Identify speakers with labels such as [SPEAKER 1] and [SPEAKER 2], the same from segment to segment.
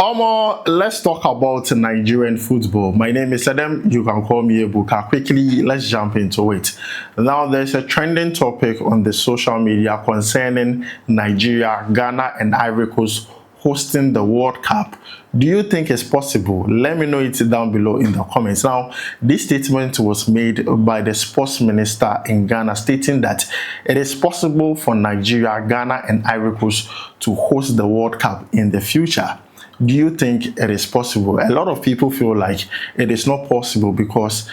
[SPEAKER 1] Let's talk about Nigerian football. My name is Adam. You can call me Ebuka. Quickly, let's jump into it. Now, there's a trending topic on the social media concerning Nigeria, Ghana, and Ivory Coast hosting the World Cup. Do you think it's possible? Let me know it down below in the comments. Now, this statement was made by the sports minister in Ghana, stating that it is possible for Nigeria, Ghana, and Ivory Coast to host the World Cup in the future. Do you think it is possible? A lot of people feel like it is not possible because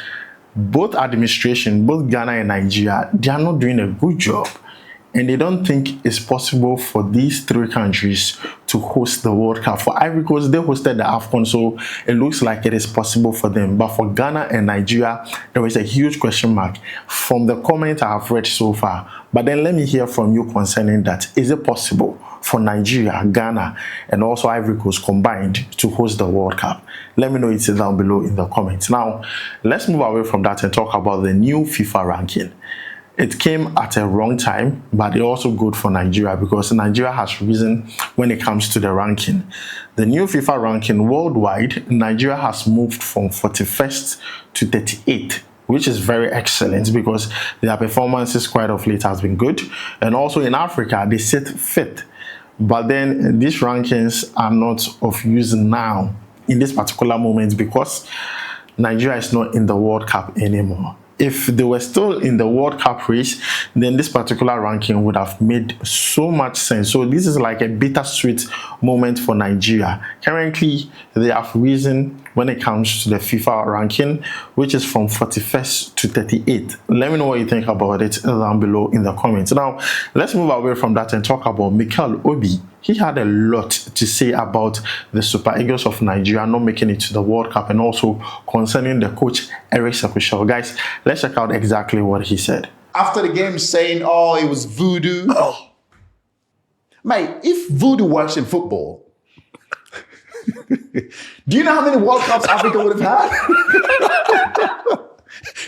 [SPEAKER 1] both administration, both Ghana and Nigeria, they are not doing a good job. And they don't think it's possible for these three countries to host the World Cup. For Ivory Coast, they hosted the AFCON, so it looks like it is possible for them. But for Ghana and Nigeria, there is a huge question mark from the comment I have read so far. But then let me hear from you concerning that. Is it possible for Nigeria, Ghana, and also Ivory Coast combined to host the World Cup? Let me know it down below in the comments. Now, let's move away from that and talk about the new FIFA ranking. It came at a wrong time, but it's also good for Nigeria because Nigeria has risen when it comes to the ranking. The new FIFA ranking worldwide, Nigeria has moved from 41st to 38th, which is very excellent because their performances quite of late has been good. And also in Africa, they sit 5th. But then these rankings are not of use now in this particular moment because Nigeria is not in the World Cup anymore. If they were still in the World Cup race, then this particular ranking would have made so much sense. So this is like a bittersweet moment for Nigeria. Currently, they have risen when it comes to the FIFA ranking, which is from 41st to 38th. Let me know what you think about it down below in the comments. Now, let's move away from that and talk about Mikel Obi. He had a lot to say about the Super Eagles of Nigeria not making it to the World Cup and also concerning the coach, Eric Sepushel. Guys, let's check out exactly what he said.
[SPEAKER 2] After the game saying, oh, it was voodoo. Oh. Mate, if voodoo works in football, do you know how many World Cups Africa would have had?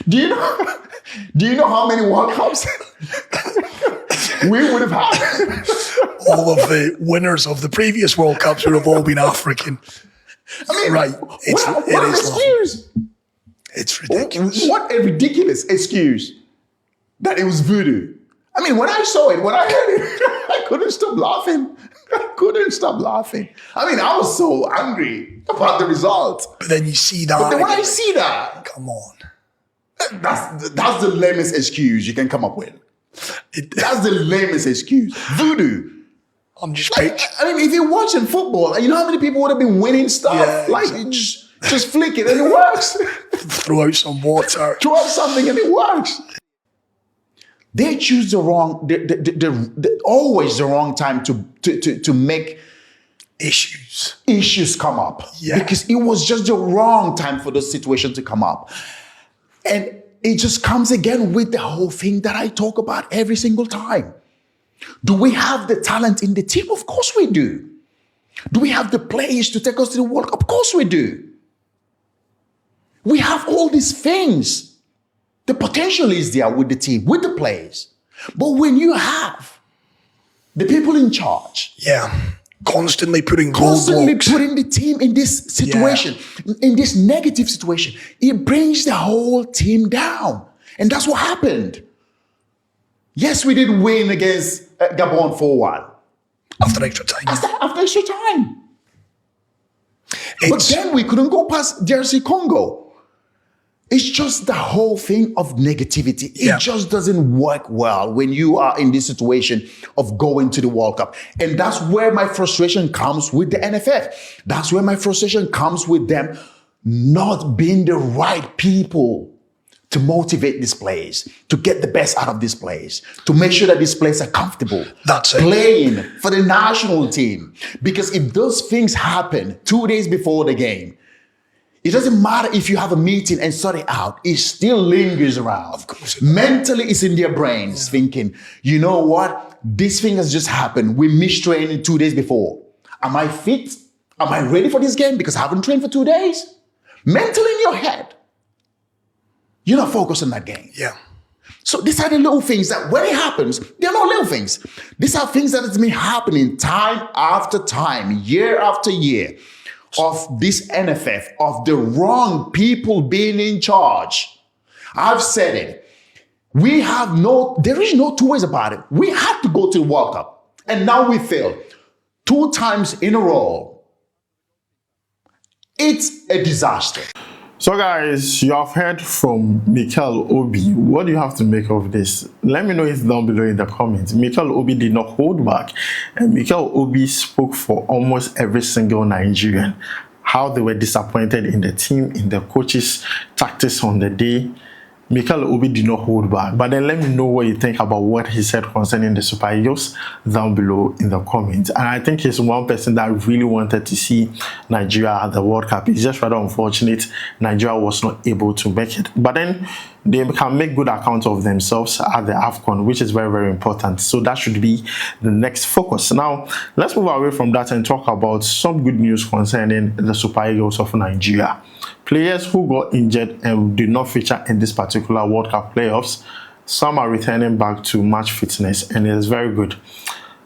[SPEAKER 2] Do you know how many World Cups we would have had?
[SPEAKER 3] All of the winners of the previous World Cups would have all been African.
[SPEAKER 2] I mean,
[SPEAKER 3] right.
[SPEAKER 2] What an excuse.
[SPEAKER 3] It's ridiculous.
[SPEAKER 2] What a ridiculous excuse that it was voodoo. I mean, when I saw it, when I heard it, I couldn't stop laughing. I mean, I was so angry about the result.
[SPEAKER 3] But then you see that.
[SPEAKER 2] But then when I see that,
[SPEAKER 3] come on.
[SPEAKER 2] That's the lamest excuse you can come up with. That's the lamest excuse. Voodoo.
[SPEAKER 3] I'm just
[SPEAKER 2] like, I mean, if you're watching football, you know how many people would have been winning stuff?
[SPEAKER 3] Yeah,
[SPEAKER 2] like,
[SPEAKER 3] exactly.
[SPEAKER 2] just flick it and it works.
[SPEAKER 3] Throw out some water.
[SPEAKER 2] Throw out something and it works. They choose the wrong, always the wrong time to make issues come up.
[SPEAKER 3] Yeah.
[SPEAKER 2] Because it was just the wrong time for the situation to come up. And it just comes again with the whole thing that I talk about every single time. Do we have the talent in the team? Of course we do. Do we have the players to take us to the World Cup? Of course we do. We have all these things. The potential is there with the team, with the players. But when you have the people in charge,
[SPEAKER 3] constantly putting
[SPEAKER 2] the team in this situation, in this negative situation, it brings the whole team down. And that's what happened. Yes, we did win against Gabon 4-1.
[SPEAKER 3] After extra time.
[SPEAKER 2] After extra time. But then we couldn't go past DRC Congo. It's just the whole thing of negativity. It just doesn't work well when you are in this situation of going to the World Cup. And that's where my frustration comes with the NFF. That's where my frustration comes with them not being the right people to motivate these players, to get the best out of these players, to make sure that these players are comfortable playing for the national team. Because if those things happen 2 days before the game, it doesn't matter if you have a meeting and sort it out. It still lingers around. Of course. Mentally, it's in their brains thinking, you know what? This thing has just happened. We missed training 2 days before. Am I fit? Am I ready for this game? Because I haven't trained for 2 days. Mentally in your head, you're not focused on that game.
[SPEAKER 3] Yeah.
[SPEAKER 2] So these are the little things that when it happens, they're not little things. These are things that have been happening time after time, year after year. of this NFF, of the wrong people being in charge. I've said it. There is no two ways about it. We had to go to the World Cup, and now we failed 2 times in a row. It's a disaster.
[SPEAKER 1] So guys, you have heard from Mikel Obi. What do you have to make of this? Let me know it down below in the comments. Mikel Obi did not hold back, and Mikel Obi spoke for almost every single Nigerian. How they were disappointed in the team, in the coaches' tactics on the day. Mikel Obi did not hold back. But then let me know what you think about what he said concerning the Super Eagles down below in the comments. And I think he's one person that really wanted to see Nigeria at the World Cup. It's just rather unfortunate Nigeria was not able to make it. But then they can make good account of themselves at the AFCON, which is very, very important. So that should be the next focus. Now, let's move away from that and talk about some good news concerning the Super Eagles of Nigeria. Players who got injured and did not feature in this particular World Cup playoffs, some are returning back to match fitness, and it is very good.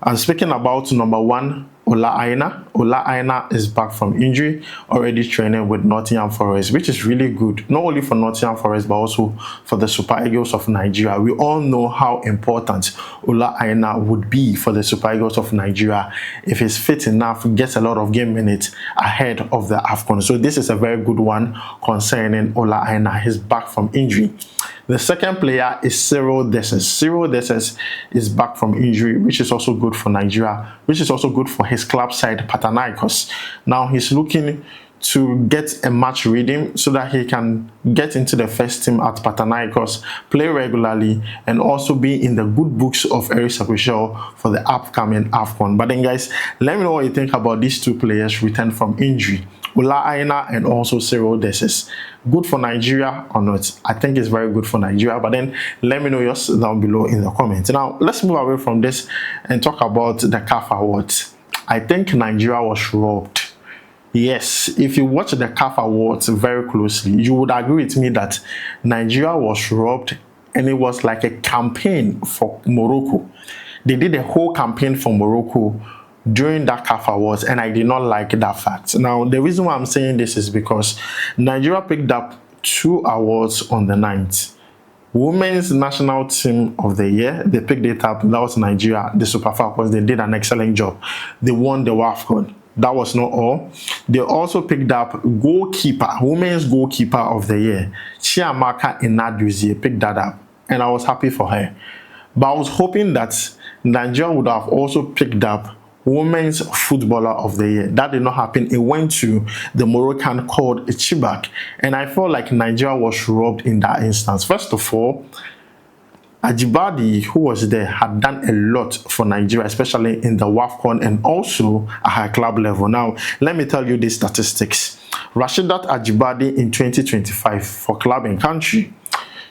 [SPEAKER 1] I'm speaking about number 1, Ola Aina. Ola Aina is back from injury, already training with Nottingham Forest, which is really good, not only for Nottingham Forest, but also for the Super Eagles of Nigeria. We all know how important Ola Aina would be for the Super Eagles of Nigeria if he's fit enough, gets a lot of game minutes ahead of the AFCON. So this is a very good one concerning Ola Aina. He's back from injury. The second player is Cyril Dessers. Cyril Dessers is back from injury, which is also good for Nigeria, which is also good for his club side, Panathinaikos. Now he's looking to get a match rhythm so that he can get into the first team at Panathinaikos, play regularly, and also be in the good books of Eric Sakushel for the upcoming AFCON. But then guys, let me know what you think about these 2 players returned from injury, Ola Aina and also Cyril Dessers. Good for Nigeria or not? I think it's very good for Nigeria, but then let me know yours down below in the comments. Now, let's move away from this and talk about the CAF Awards. I think Nigeria was robbed. Yes, if you watch the CAF Awards very closely, you would agree with me that Nigeria was robbed, and it was like a campaign for Morocco. They did a whole campaign for Morocco during that CAF Awards, and I did not like that fact. Now, the reason why I'm saying this is because Nigeria picked up 2 awards on the 9th. Women's National Team of the Year, they picked it up. That was Nigeria, the Super Falcons. They did an excellent job. They won the WAFCON. That was not all. They also picked up goalkeeper, Women's Goalkeeper of the Year. Chiamaka Nnadozie picked that up, and I was happy for her. But I was hoping that Nigeria would have also picked up Women's Footballer of the Year. That did not happen. It went to the Moroccan called Chibak, and I felt like Nigeria was robbed in that instance. First of all, Ajibade, who was there, had done a lot for Nigeria, especially in the WAFCON and also at her club level. Now, let me tell you these statistics. Rasheedat Ajibade in 2025 for club and country,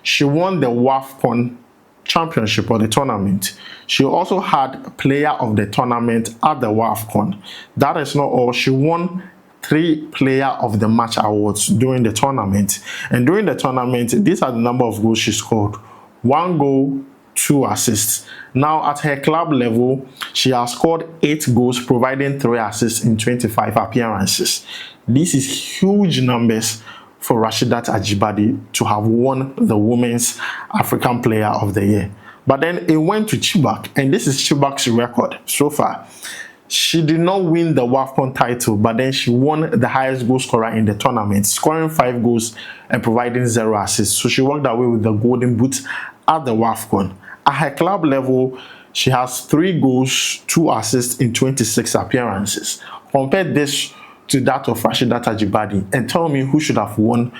[SPEAKER 1] she won the WAFCON championship or the tournament. She also had player of the tournament at the WAFCON. That is not all. She won 3 player of the match awards during the tournament. And during the tournament, these are the number of goals she scored. 1 goal, 2 assists. Now at her club level, she has scored 8 goals, providing 3 assists in 25 appearances. This is huge numbers for Rasheedat Ajibade to have won the Women's African Player of the Year. But then it went to Chibak, and this is Chibak's record so far. She did not win the WAFCON title, but then she won the highest goal scorer in the tournament, scoring 5 goals and providing 0 assists. So she walked away with the golden boot at the WAFCON. At her club level, she has 3 goals, 2 assists in 26 appearances. Compare this to that of Rasheedat Ajibade and tell me who should have won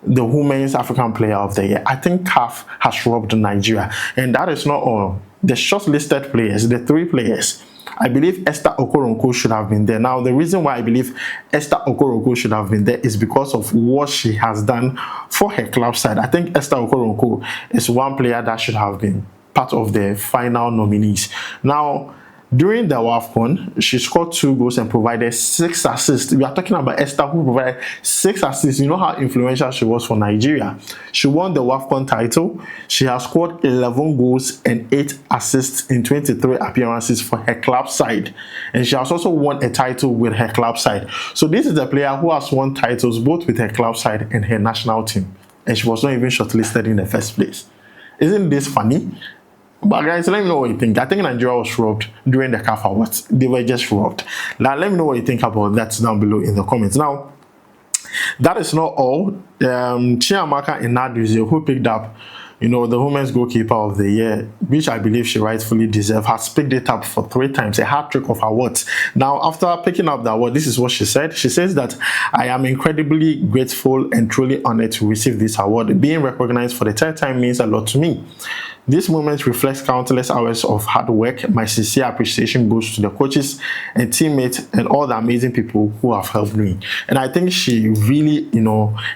[SPEAKER 1] the Women's African Player of the Year. I think CAF has robbed Nigeria, and that is not all. The shortlisted players, the 3 players, I believe Esther Okoronkwo should have been there. Now, the reason why I believe Esther Okoronkwo should have been there is because of what she has done for her club side. I think Esther Okoronkwo is one player that should have been part of the final nominees. Now, During the WAFCON, she scored 2 goals and provided 6 assists. We are talking about Esther, who provided 6 assists. You know how influential she was for Nigeria. She won the WAFCON title. She has scored 11 goals and 8 assists in 23 appearances for her club side. And she has also won a title with her club side. So this is a player who has won titles both with her club side and her national team. And she was not even shortlisted in the first place. Isn't this funny? But guys, let me know what you think. I think Nigeria was robbed during the CAF Awards. They were just robbed. Now, let me know what you think about that down below in the comments. Now, that is not all. Chiamaka Nnadozie, who picked up, the women's goalkeeper of the year, which I believe she rightfully deserves, has picked it up for 3 times, a hat-trick of awards. Now, after picking up the award, this is what she said. She says that, I am incredibly grateful and truly honored to receive this award. Being recognized for the 3rd time means a lot to me. This moment reflects countless hours of hard work. My sincere appreciation goes to the coaches and teammates and all the amazing people who have helped me. And I think she really,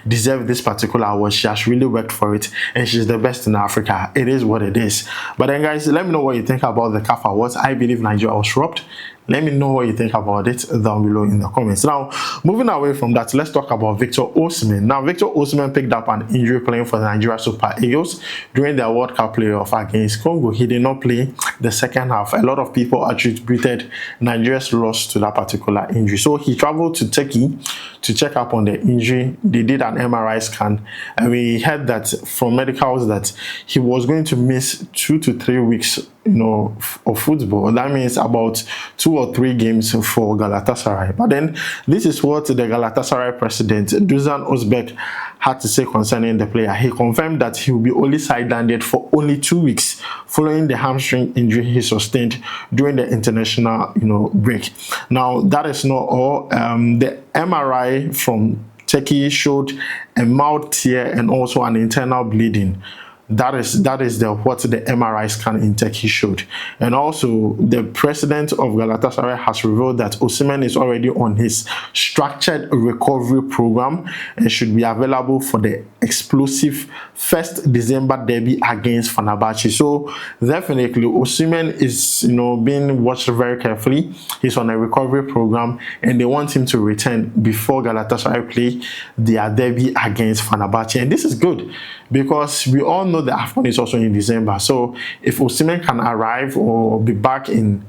[SPEAKER 1] deserves this particular award. She has really worked for it, and she's the best in Africa. It is what it is. But then, guys, let me know what you think about the CAF Awards. I believe Nigeria was robbed. Let me know what you think about it down below in the comments. Now, moving away from that, let's talk about Victor Osimhen. Now, Victor Osimhen picked up an injury playing for the Nigeria Super Eagles during their World Cup playoff against Congo. He did not play the second half. A lot of people attributed Nigeria's loss to that particular injury. So he traveled to Turkey to check up on the injury. They did an MRI scan, and we heard that from medicals that he was going to miss 2 to 3 weeks of football. That means about 2 or 3 games for Galatasaray. But then this is what the Galatasaray president Dusan Özbek had to say concerning the player. He confirmed that he will be only sidelined for only 2 weeks following the hamstring injury he sustained during the international break. Now, that is not all. The MRI from Turkey showed a mild tear and also an internal bleeding. That is what the MRI scan in Turkey showed. And also, the president of Galatasaray has revealed that Osimhen is already on his structured recovery program and should be available for the explosive 1st December derby against Fenerbahce. So definitely Osimhen is being watched very carefully. He's on a recovery program, and they want him to return before Galatasaray play their derby against Fenerbahce. And this is good because we all know the AFCON is also in December. So if Osimhen can arrive or be back in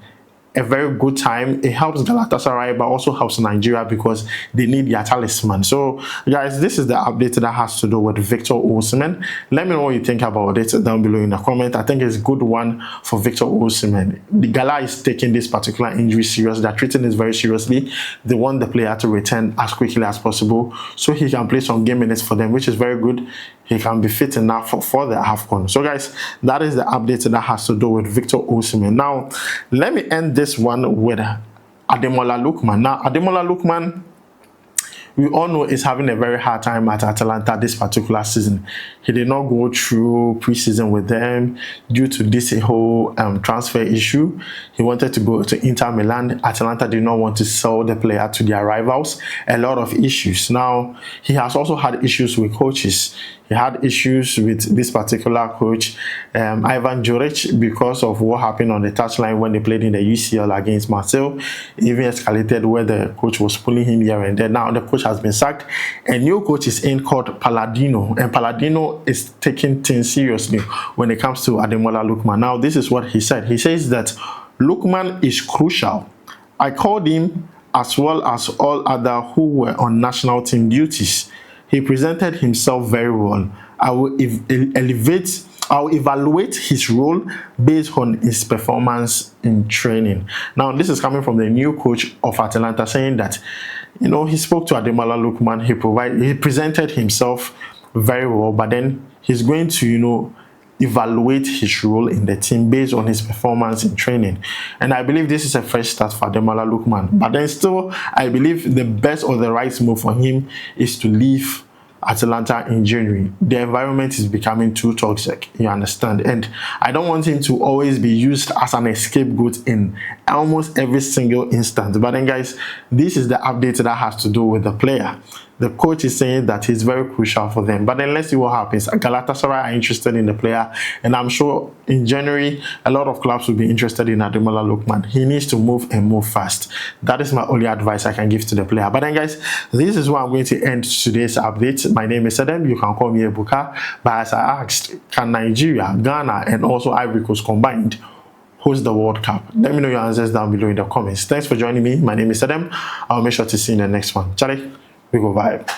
[SPEAKER 1] a very good time, it helps Galatasaray, but also helps Nigeria because they need their talisman. So guys, this is the update that has to do with Victor Osimhen. Let me know what you think about it down below in the comment. I think it's a good one for Victor Osimhen. The Gala is taking this particular injury serious. They're treating this very seriously. They want the player to return as quickly as possible so he can play some game minutes for them, which is very good. He can be fit enough for the AFCON. So guys, that is the update that has to do with Victor Osimhen. Now, let me end this one with Ademola Lookman. Now, Ademola Lookman, we all know, is having a very hard time at Atalanta this particular season. He did not go through preseason with them due to this whole transfer issue. He wanted to go to Inter Milan. Atalanta did not want to sell the player to their rivals. A lot of issues. Now, he has also had issues with coaches. He had issues with this particular coach, Ivan Juric, because of what happened on the touchline when they played in the UCL against Marseille. It even escalated where the coach was pulling him here and there. Now the coach has been sacked. A new coach is in called Palladino, and Palladino is taking things seriously when it comes to Ademola Lookman. Now, this is what he said. He says that Lookman is crucial. I called him as well as all other who were on national team duties. He presented himself very well. I will evaluate his role based on his performance in training. Now, this is coming from the new coach of Atalanta, saying that, he spoke to Ademola Lookman. He presented himself very well, but then he's going to, evaluate his role in the team based on his performance in training. And I believe this is a fresh start for Ademola Lookman. But then still, I believe the best or the right move for him is to leave Atalanta in January. The environment is becoming too toxic, you understand? And I don't want him to always be used as an scapegoat in almost every single instance. But then guys, this is the update that has to do with the player. The coach is saying that he's very crucial for them. But then let's see what happens. Galatasaray are interested in the player, and I'm sure in January a lot of clubs will be interested in Ademola Lookman. He needs to move and move fast. That is my only advice I can give to the player. But then guys, this is where I'm going to end today's update. My name is Adam. You can call me Ebuka. But as I asked, can Nigeria, Ghana, and also Ivory Coast combined host the World Cup? Let me know your answers down below in the comments. Thanks for joining me. My name is Adam. I'll make sure to see you in the next one. Charlie, we go vibe.